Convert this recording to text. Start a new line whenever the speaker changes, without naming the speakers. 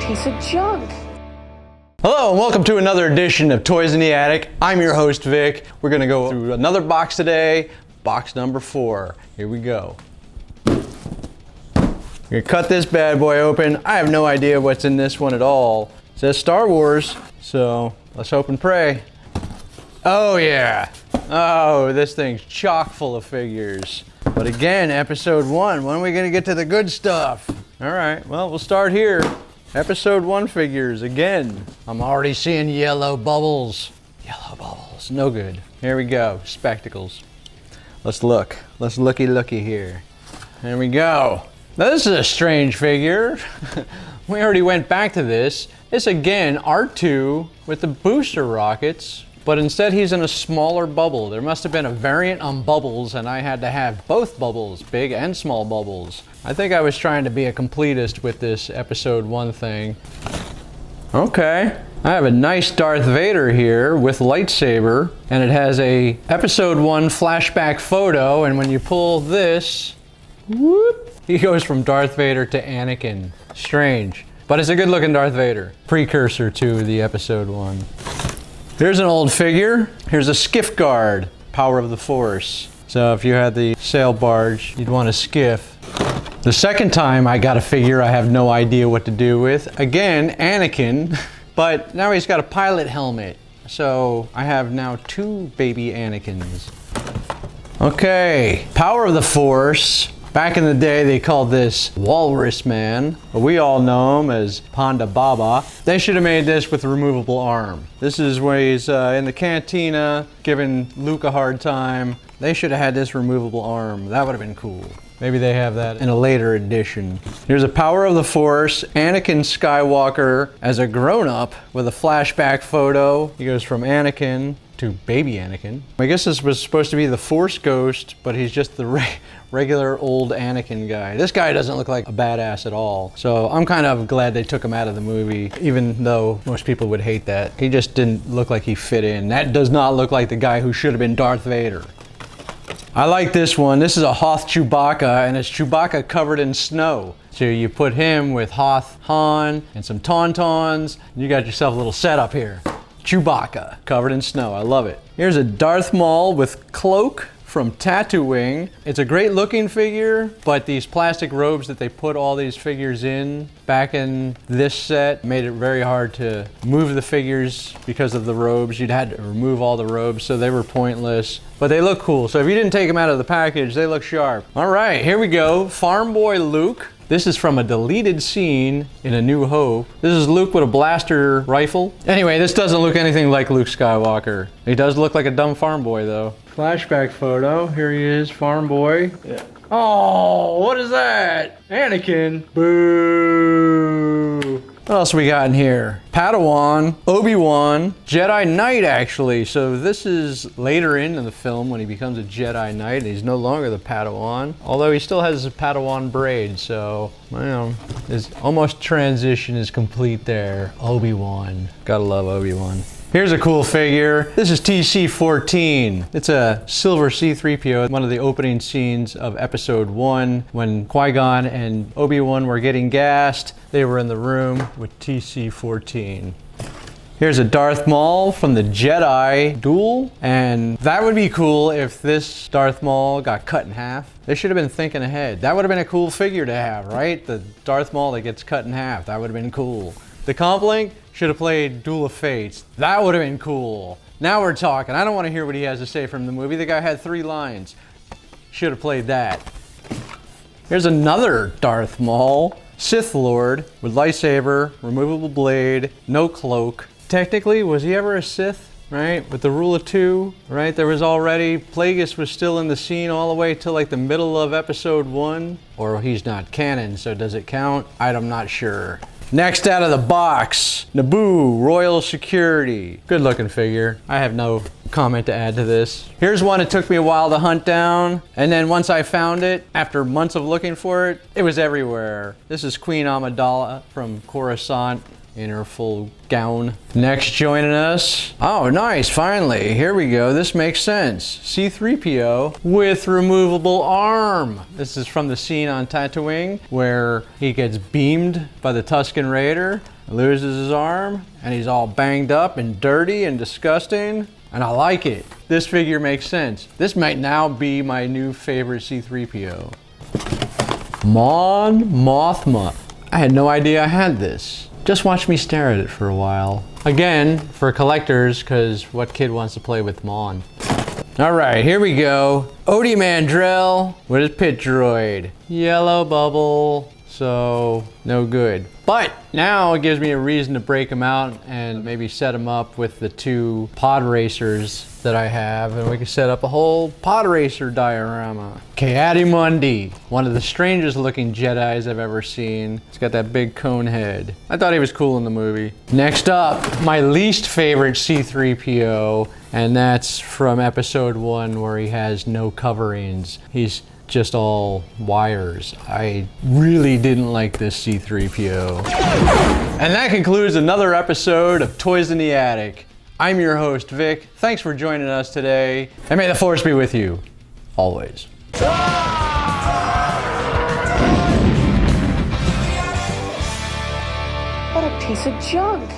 piece of junk.
Hello and welcome to another edition of Toys in the Attic. I'm your host Vic. We're gonna go through another box today, box number 4. Here we go. We're gonna cut this bad boy open. I have no idea what's in this one at all. It says Star Wars, so let's hope and pray. Oh yeah. Oh, this thing's chock full of figures. But again, episode 1, when are we gonna get to the good stuff? All right, well, we'll start here. Episode 1 figures, again. I'm already seeing yellow bubbles. Yellow bubbles, no good. Here we go, spectacles. Let's look. Let's looky here. There we go. Now this is a strange figure. We already went back to this. It's again R2 with the booster rockets, but instead he's in a smaller bubble. There must have been a variant on bubbles and I had to have both bubbles, big and small bubbles. I think I was trying to be a completist with this episode 1 thing. Okay, I have a nice Darth Vader here with lightsaber, and it has a episode 1 flashback photo, and when you pull this, whoop, he goes from Darth Vader to Anakin. Strange, but it's a good looking Darth Vader. Precursor to the episode 1. Here's an old figure. Here's a skiff guard, Power of the Force. So if you had the sail barge, you'd want a skiff. The second time I got a figure I have no idea what to do with. Again, Anakin, but now he's got a pilot helmet. So I have now 2 baby Anakins. Okay, Power of the Force. Back in the day, they called this Walrus Man, but we all know him as Ponda Baba. They should have made this with a removable arm. This is where he's in the cantina giving Luke a hard time. They should have had this removable arm. That would have been cool. Maybe they have that in a later edition. Here's a Power of the Force, Anakin Skywalker as a grown-up with a flashback photo. He goes from Anakin to baby Anakin. I guess this was supposed to be the Force Ghost, but he's just the regular old Anakin guy. This guy doesn't look like a badass at all. So I'm kind of glad they took him out of the movie, even though most people would hate that. He just didn't look like he fit in. That does not look like the guy who should have been Darth Vader. I like this one. This is a Hoth Chewbacca, and it's Chewbacca covered in snow. So you put him with Hoth Han and some Tauntauns, and you got yourself a little setup here. Chewbacca covered in snow. I love it. Here's a Darth Maul with cloak from Tatooine. It's a great looking figure, but these plastic robes that they put all these figures in back in this set made it very hard to move the figures because of the robes. You'd had to remove all the robes, so they were pointless, but they look cool. So if you didn't take them out of the package, they look sharp. All right, here we go. Farm Boy Luke. This is from a deleted scene in A New Hope. This is Luke with a blaster rifle. Anyway, this doesn't look anything like Luke Skywalker. He does look like a dumb farm boy though. Flashback photo. Here he is, farm boy. Yeah. Oh, what is that? Anakin. Boo. What else we got in here? Padawan, Obi-Wan, Jedi Knight actually. So this is later in the film when he becomes a Jedi Knight. He's no longer the Padawan, although he still has his Padawan braid. So, well, his almost transition is complete there. Obi-Wan. Gotta love Obi-Wan. Here's a cool figure. This is TC-14. It's a silver C-3PO, one of the opening scenes of episode 1 when Qui-Gon and Obi-Wan were getting gassed. They were in the room with TC-14. Here's a Darth Maul from the Jedi Duel, and that would be cool if this Darth Maul got cut in half. They should have been thinking ahead. That would have been a cool figure to have, right? The Darth Maul that gets cut in half. That would have been cool. The Comp-Link should have played Duel of Fates. That would have been cool. Now we're talking. I don't want to hear what he has to say from the movie. The guy had 3 lines. Should have played that. Here's another Darth Maul, Sith Lord with lightsaber, removable blade, no cloak. Technically, was he ever a Sith? Right? With the rule of 2, right? There was already, Plagueis was still in the scene all the way till like the middle of episode 1. Or he's not canon, so does it count? I'm not sure. Next out of the box, Naboo Royal Security. Good looking figure. I have no comment to add to this. Here's one it took me a while to hunt down, and then once I found it, after months of looking for it, it was everywhere. This is Queen Amidala from Coruscant. in her full gown. Next joining us, oh nice, finally, here we go, this makes sense. C-3PO with removable arm. This is from the scene on Tatooine where he gets beamed by the Tusken Raider, loses his arm, and he's all banged up and dirty and disgusting, and I like it. This figure makes sense. This might now be my new favorite C-3PO. Mon Mothma. I had no idea I had this. Just watch me stare at it for a while. Again, for collectors, because what kid wants to play with Mon? All right, here we go. Odie Mandrell with his pit droid. Yellow bubble, so no good. But now it gives me a reason to break them out and maybe set them up with the two pod racers that I have, and we can set up a whole pod racer diorama. Ki-Adi-Mundi, one of the strangest looking Jedis I've ever seen. He's got that big cone head. I thought he was cool in the movie. Next up, my least favorite C-3PO, and that's from episode 1 where he has no coverings. He's just all wires. I really didn't like this C-3PO. And that concludes another episode of Toys in the Attic. I'm your host, Vic. Thanks for joining us today, and may the Force be with you, always.
What a piece of junk.